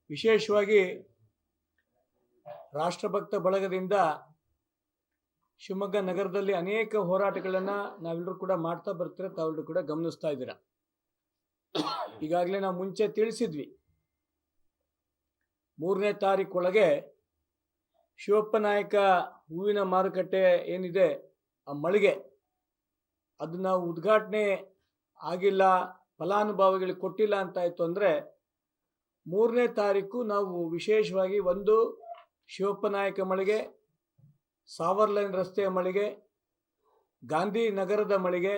ವಿಶೇಷವಾಗಿ ರಾಷ್ಟ್ರಭಕ್ತ ಬಳಗದಿಂದ ಶಿವಮೊಗ್ಗ ನಗರದಲ್ಲಿ ಅನೇಕ ಹೋರಾಟಗಳನ್ನು ನಾವೆಲ್ಲರೂ ಕೂಡ ಮಾಡ್ತಾ ಬರ್ತೀರ, ತಾವೆಲ್ಲರೂ ಕೂಡ ಗಮನಿಸ್ತಾ ಇದ್ದೀರಾ. ಈಗಾಗಲೇ ನಾವು ಮುಂಚೆ ತಿಳಿಸಿದ್ವಿ, 3ನೇ ತಾರೀಕೊಳಗೆ ಶಿವಪ್ಪ ನಾಯಕ ಹೂವಿನ ಮಾರುಕಟ್ಟೆ ಏನಿದೆ ಆ ಮಳಿಗೆ ಅದನ್ನ ಉದ್ಘಾಟನೆ ಆಗಿಲ್ಲ, ಫಲಾನುಭವಿಗಳಿಗೆ ಕೊಟ್ಟಿಲ್ಲ ಅಂತಾಯಿತು ಅಂದರೆ 3ನೇ ತಾರೀಕು ನಾವು ವಿಶೇಷವಾಗಿ ಒಂದು ಶಿವಪ್ಪ ನಾಯಕ ಮಳಿಗೆ, ಸಾವರ್ಲೈನ್ ರಸ್ತೆಯ ಮಳಿಗೆ, ಗಾಂಧಿ ನಗರದ ಮಳಿಗೆ,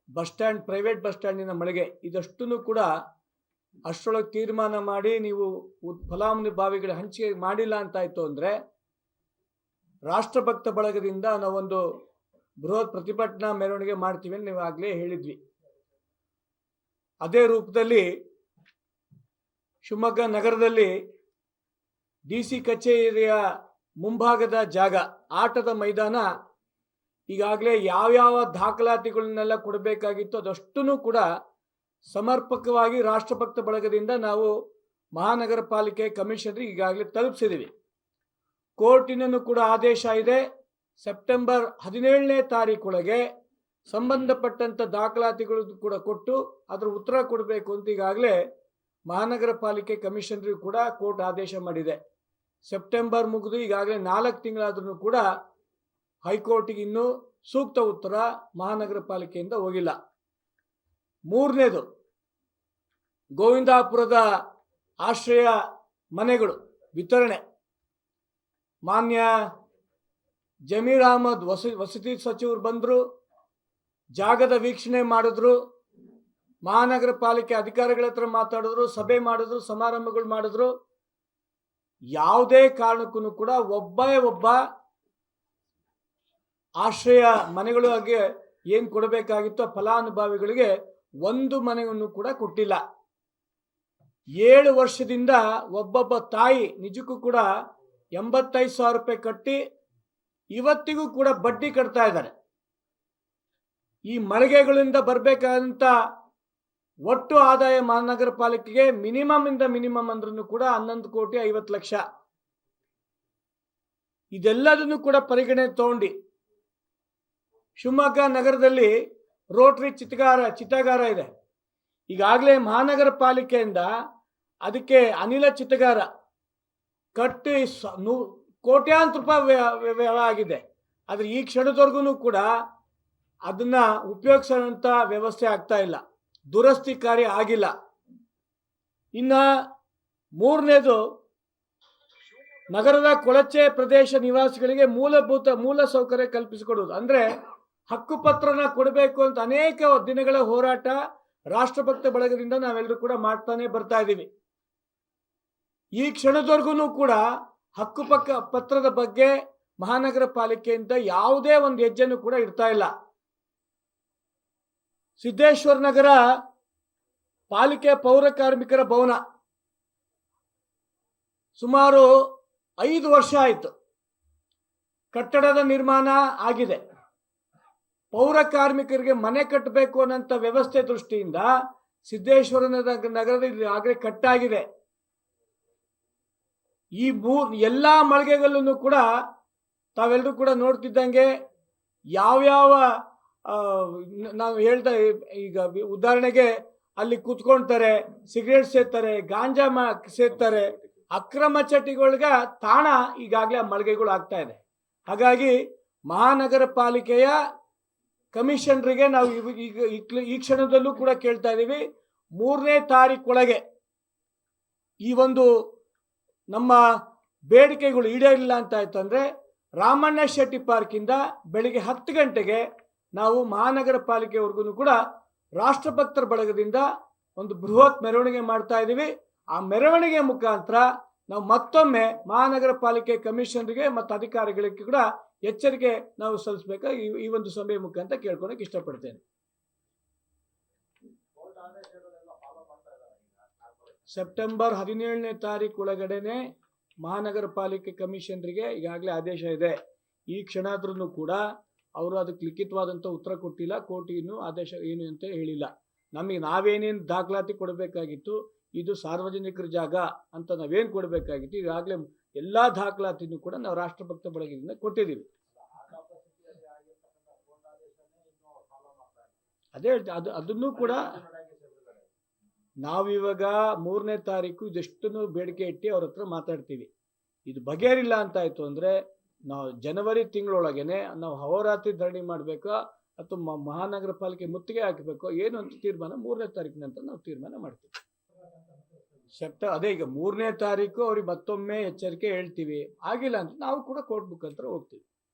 ಬಸ್ ಸ್ಟ್ಯಾಂಡ್, ಪ್ರೈವೇಟ್ ಬಸ್ ಸ್ಟ್ಯಾಂಡಿನ ಮಳಿಗೆ ಇದಷ್ಟನ್ನು ಕೂಡ ಅಷ್ಟರೊಳಗೆ ತೀರ್ಮಾನ ಮಾಡಿ ನೀವು ಫಲಾನುಭವಿಗಳ ಹಂಚಿಕೆ ಮಾಡಿಲ್ಲ ಅಂತಾಯಿತು ಅಂದರೆ ರಾಷ್ಟ್ರಭಕ್ತ ಬಳಗದಿಂದ ನಾವೊಂದು ಬೃಹತ್ ಪ್ರತಿಭಟನಾ ಮೆರವಣಿಗೆ ಮಾಡ್ತೀವಿ ಅಂತ ನೀವು ಆಗಲೇ ಹೇಳಿದ್ವಿ. ಅದೇ ರೂಪದಲ್ಲಿ ಶಿವಮೊಗ್ಗ ನಗರದಲ್ಲಿ DC ಕಚೇರಿಯ ಮುಂಭಾಗದ ಜಾಗ, ಆಟದ ಮೈದಾನ, ಈಗಾಗಲೇ ಯಾವ್ಯಾವ ದಾಖಲಾತಿಗಳನ್ನೆಲ್ಲ ಕೊಡಬೇಕಾಗಿತ್ತು ಅದಷ್ಟನ್ನು ಕೂಡ ಸಮರ್ಪಕವಾಗಿ ರಾಷ್ಟ್ರಭಕ್ತ ಬಳಗದಿಂದ ನಾವು ಮಹಾನಗರ ಪಾಲಿಕೆ ಕಮಿಷನರಿಗೆ ಈಗಾಗಲೇ ತಲುಪಿಸಿದ್ದೀವಿ. ಕೋರ್ಟಿನಲ್ಲೂ ಕೂಡ ಆದೇಶ ಇದೆ, ಸೆಪ್ಟೆಂಬರ್ 17ನೇ ತಾರೀಕೊಳಗೆ ಸಂಬಂಧಪಟ್ಟಂಥ ದಾಖಲಾತಿಗಳು ಕೂಡ ಕೊಟ್ಟು ಅದರ ಉತ್ತರ ಕೊಡಬೇಕು ಅಂತ ಈಗಾಗಲೇ ಮಹಾನಗರ ಪಾಲಿಕೆ ಕಮಿಷನರಿಗೂ ಕೂಡ ಕೋರ್ಟ್ ಆದೇಶ ಮಾಡಿದೆ. ಸೆಪ್ಟೆಂಬರ್ ಮುಗಿದು ಈಗಾಗಲೇ 4 ತಿಂಗಳಾದ್ರೂ ಕೂಡ ಹೈಕೋರ್ಟಿಗೆ ಇನ್ನೂ ಸೂಕ್ತ ಉತ್ತರ ಮಹಾನಗರ ಪಾಲಿಕೆಯಿಂದ ಹೋಗಿಲ್ಲ. 3ನೇದು ಗೋವಿಂದಾಪುರದ ಆಶ್ರಯ ಮನೆಗಳು ವಿತರಣೆ. ಮಾನ್ಯ ಜಮೀರ್ ಅಹಮದ್ ವಸತಿ ಸಚಿವರು ಬಂದರು, ಜಾಗದ ವೀಕ್ಷಣೆ ಮಾಡಿದ್ರು, ಮಹಾನಗರ ಪಾಲಿಕೆ ಅಧಿಕಾರಿಗಳ ಹತ್ರ ಮಾತಾಡಿದ್ರು, ಸಭೆ ಮಾಡಿದ್ರು, ಸಮಾರಂಭಗಳು ಮಾಡಿದ್ರು. ಯಾವುದೇ ಕಾರಣಕ್ಕೂ ಕೂಡ ಒಬ್ಬ ಆಶ್ರಯ ಮನೆಗಳಿಗೆ ಏನು ಕೊಡಬೇಕಾಗಿತ್ತು ಫಲಾನುಭವಿಗಳಿಗೆ ಒಂದು ಮನೆಯನ್ನು ಕೂಡ ಕೊಟ್ಟಿಲ್ಲ. 7 ವರ್ಷದಿಂದ ಒಬ್ಬೊಬ್ಬ ತಾಯಿ ನಿಜಕ್ಕೂ ಕೂಡ 85,000 ರೂಪಾಯಿ ಕಟ್ಟಿ ಇವತ್ತಿಗೂ ಕೂಡ ಬಡ್ಡಿ ಕಟ್ತಾ ಇದ್ದಾರೆ. ಈ ಮಳಿಗೆಗಳಿಂದ ಬರಬೇಕಾದಂಥ ಒಟ್ಟು ಆದಾಯ ಮಹಾನಗರ ಪಾಲಿಕೆಗೆ ಮಿನಿಮಮ್ ಅಂದ್ರೂ ಕೂಡ 11,50,00,000. ಇದೆಲ್ಲದನ್ನು ಕೂಡ ಪರಿಗಣನೆ ತಗೊಂಡು ಶಿವಮೊಗ್ಗ ನಗರದಲ್ಲಿ ರೋಟರಿ ಚಿತಾಗಾರ ಇದೆ. ಈಗಾಗಲೇ ಮಹಾನಗರ ಪಾಲಿಕೆಯಿಂದ ಅದಕ್ಕೆ ಅನಿಲ ಚಿತಾಗಾರ ಕಟ್ಟಿ ಕೋಟ್ಯಾಂತರ ರೂಪಾಯಿ ವ್ಯಯ ಆಗಿದೆ. ಆದರೆ ಈ ಕ್ಷಣದವರೆಗೂ ಕೂಡ ಅದನ್ನ ಉಪಯೋಗಿಸೋಂಥ ವ್ಯವಸ್ಥೆ ಆಗ್ತಾ ಇಲ್ಲ, ದುರಸ್ತಿ ಕಾರ್ಯ ಆಗಿಲ್ಲ. ಇನ್ನು 3ನೇದು ನಗರದ ಕೊಳಚೆ ಪ್ರದೇಶ ನಿವಾಸಿಗಳಿಗೆ ಮೂಲ ಸೌಕರ್ಯ ಕಲ್ಪಿಸಿಕೊಡುವುದು. ಅಂದರೆ ಹಕ್ಕುಪತ್ರನ ಕೊಡಬೇಕು ಅಂತ ಅನೇಕ ದಿನಗಳ ಹೋರಾಟ ರಾಷ್ಟ್ರಭಕ್ತ ಬಳಗದಿಂದ ನಾವೆಲ್ಲರೂ ಕೂಡ ಮಾಡ್ತಾನೆ ಬರ್ತಾ ಇದ್ದೀವಿ. ಈ ಕ್ಷಣದವರೆಗೂ ಕೂಡ ಪತ್ರದ ಬಗ್ಗೆ ಮಹಾನಗರ ಪಾಲಿಕೆಯಿಂದ ಯಾವುದೇ ಒಂದು ಹೆಜ್ಜೆನೂ ಕೂಡ ಇಡ್ತಾ ಇಲ್ಲ. ಸಿದ್ದೇಶ್ವರ ನಗರ ಪಾಲಿಕೆ ಪೌರ ಕಾರ್ಮಿಕರ ಭವನ ಸುಮಾರು 5 ವರ್ಷ ಆಯಿತು, ಕಟ್ಟಡದ ನಿರ್ಮಾಣ ಆಗಿದೆ. ಪೌರ ಕಾರ್ಮಿಕರಿಗೆ ಮನೆ ಕಟ್ಟಬೇಕು ಅನ್ನೋಂಥ ವ್ಯವಸ್ಥೆ ದೃಷ್ಟಿಯಿಂದ ಸಿದ್ದೇಶ್ವರ ನಗರದಲ್ಲಿ ಆಗಲೇ ಕಟ್ಟಾಗಿದೆ. ಈ ಎಲ್ಲ ಮಳಿಗೆಗಳಲ್ಲೂ ಕೂಡ ತಾವೆಲ್ಲರೂ ಕೂಡ ನೋಡ್ತಿದ್ದಂಗೆ ಯಾವ್ಯಾವ ನಾವು ಹೇಳ್ದ, ಈಗ ಉದಾಹರಣೆಗೆ ಅಲ್ಲಿ ಕೂತ್ಕೊಳ್ತಾರೆ, ಸಿಗರೇಟ್ ಸೇರ್ತಾರೆ, ಗಾಂಜಾ ಸೇರ್ತಾರೆ, ಅಕ್ರಮ ಚಟಿಗಳಿಗೆ ತಾಣ ಈಗಾಗಲೇ ಮಳಿಗೆಗಳು ಆಗ್ತಾ ಇದೆ. ಹಾಗಾಗಿ ಮಹಾನಗರ ಪಾಲಿಕೆಯ ಕಮಿಷನರಿಗೆ ನಾವು ಈ ಕ್ಷಣದಲ್ಲೂ ಕೂಡ ಕೇಳ್ತಾ ಇದ್ದೀವಿ, 3ನೇ ತಾರೀಕೊಳಗೆ ಈ ಒಂದು ನಮ್ಮ ಬೇಡಿಕೆಗಳು ಈಡೇರಿಲ್ಲ ಅಂತಾಯ್ತು ಅಂದರೆ ರಾಮಣ್ಣ ಶೆಟ್ಟಿ ಪಾರ್ಕಿಂದ ಬೆಳಿಗ್ಗೆ 10 ಗಂಟೆಗೆ ನಾವು ಮಹಾನಗರ ಪಾಲಿಕೆವರೆಗೂ ಕೂಡ ರಾಷ್ಟ್ರಭಕ್ತರ ಬಳಗದಿಂದ ಒಂದು ಬೃಹತ್ ಮೆರವಣಿಗೆ ಮಾಡ್ತಾ ಇದ್ದೀವಿ. ಆ ಮೆರವಣಿಗೆ ಮುಖಾಂತರ ನಾವು ಮತ್ತೊಮ್ಮೆ ಮಹಾನಗರ ಪಾಲಿಕೆ ಕಮಿಷನರಿಗೆ ಮತ್ತು ಅಧಿಕಾರಿಗಳಿಗೆ ಕೂಡ ಎಚ್ಚರಿಕೆ ನಾವು ಸಲ್ಲಿಸಬೇಕು. ಈ ಒಂದು ಸಭೆ ಮುಖಾಂತರ ಕೇಳ್ಕೊಳಕ್ಕೆ ಇಷ್ಟಪಡ್ತೇನೆ. ಸೆಪ್ಟೆಂಬರ್ 17ನೇ ತಾರೀಕು ಒಳಗಡೆನೆ ಮಹಾನಗರ ಪಾಲಿಕೆ ಕಮಿಷನರಿಗೆ ಈಗಾಗಲೇ ಆದೇಶ ಇದೆ. ಈ ಕ್ಷಣಾದ್ರೂ ಕೂಡ ಅವರು ಅದಕ್ಕೆ ಲಿಖಿತವಾದಂಥ ಉತ್ತರ ಕೊಟ್ಟಿಲ್ಲ, ಕೋರ್ಟ್ ಇನ್ನೂ ಆದೇಶ ಏನು ಅಂತ ಹೇಳಿಲ್ಲ. ನಮಗೆ ನಾವೇನೇನು ದಾಖಲಾತಿ ಕೊಡಬೇಕಾಗಿತ್ತು ಇದು ಸಾರ್ವಜನಿಕರ ಜಾಗ ಅಂತ ನಾವೇನು ಕೊಡಬೇಕಾಗಿತ್ತು ಈಗಾಗಲೇ ಎಲ್ಲ ದಾಖಲಾತಿನೂ ಕೂಡ ನಾವು ರಾಷ್ಟ್ರಭಕ್ತ ಬಳಗದಿಂದ ಕೊಟ್ಟಿದ್ದೀವಿ. ಅದೇ ಅದನ್ನು ಕೂಡ ನಾವಿವಾಗ 3ನೇ ತಾರೀಕು ಇದೆಷ್ಟನ್ನು ಬೇಡಿಕೆ ಇಟ್ಟು ಅವ್ರ ಹತ್ರ ಮಾತಾಡ್ತೀವಿ. ಇದು ಬಗೆಹರಿಲ್ಲ ಅಂತಾಯಿತು ಅಂದರೆ ನಾವು ಜನವರಿ ತಿಂಗಳೊಳಗೇನೆ ನಾವು ಅಹೋರಾತ್ರಿ ಧರಣಿ ಮಾಡಬೇಕಾ ಅಥವಾ ಮಹಾನಗರ ಪಾಲಿಕೆ ಮುತ್ತಿಗೆ ಹಾಕಬೇಕು ಏನು ಅಂತ ತೀರ್ಮಾನ 3ನೇ ತಾರೀಕು ನಂತರ ನಾವು ತೀರ್ಮಾನ ಮಾಡ್ತೀವಿ. ಅದೇ ಈಗ 3ನೇ ತಾರೀಕು ಅವ್ರಿಗೆ ಮತ್ತೊಮ್ಮೆ ಎಚ್ಚರಿಕೆ ಹೇಳ್ತೀವಿ. ಆಗಿಲ್ಲ ಅಂತ ನಾವು ಕೂಡ ಕೋರ್ಟ್ ಮುಖಾಂತರ ಹೋಗ್ತೀವಿ.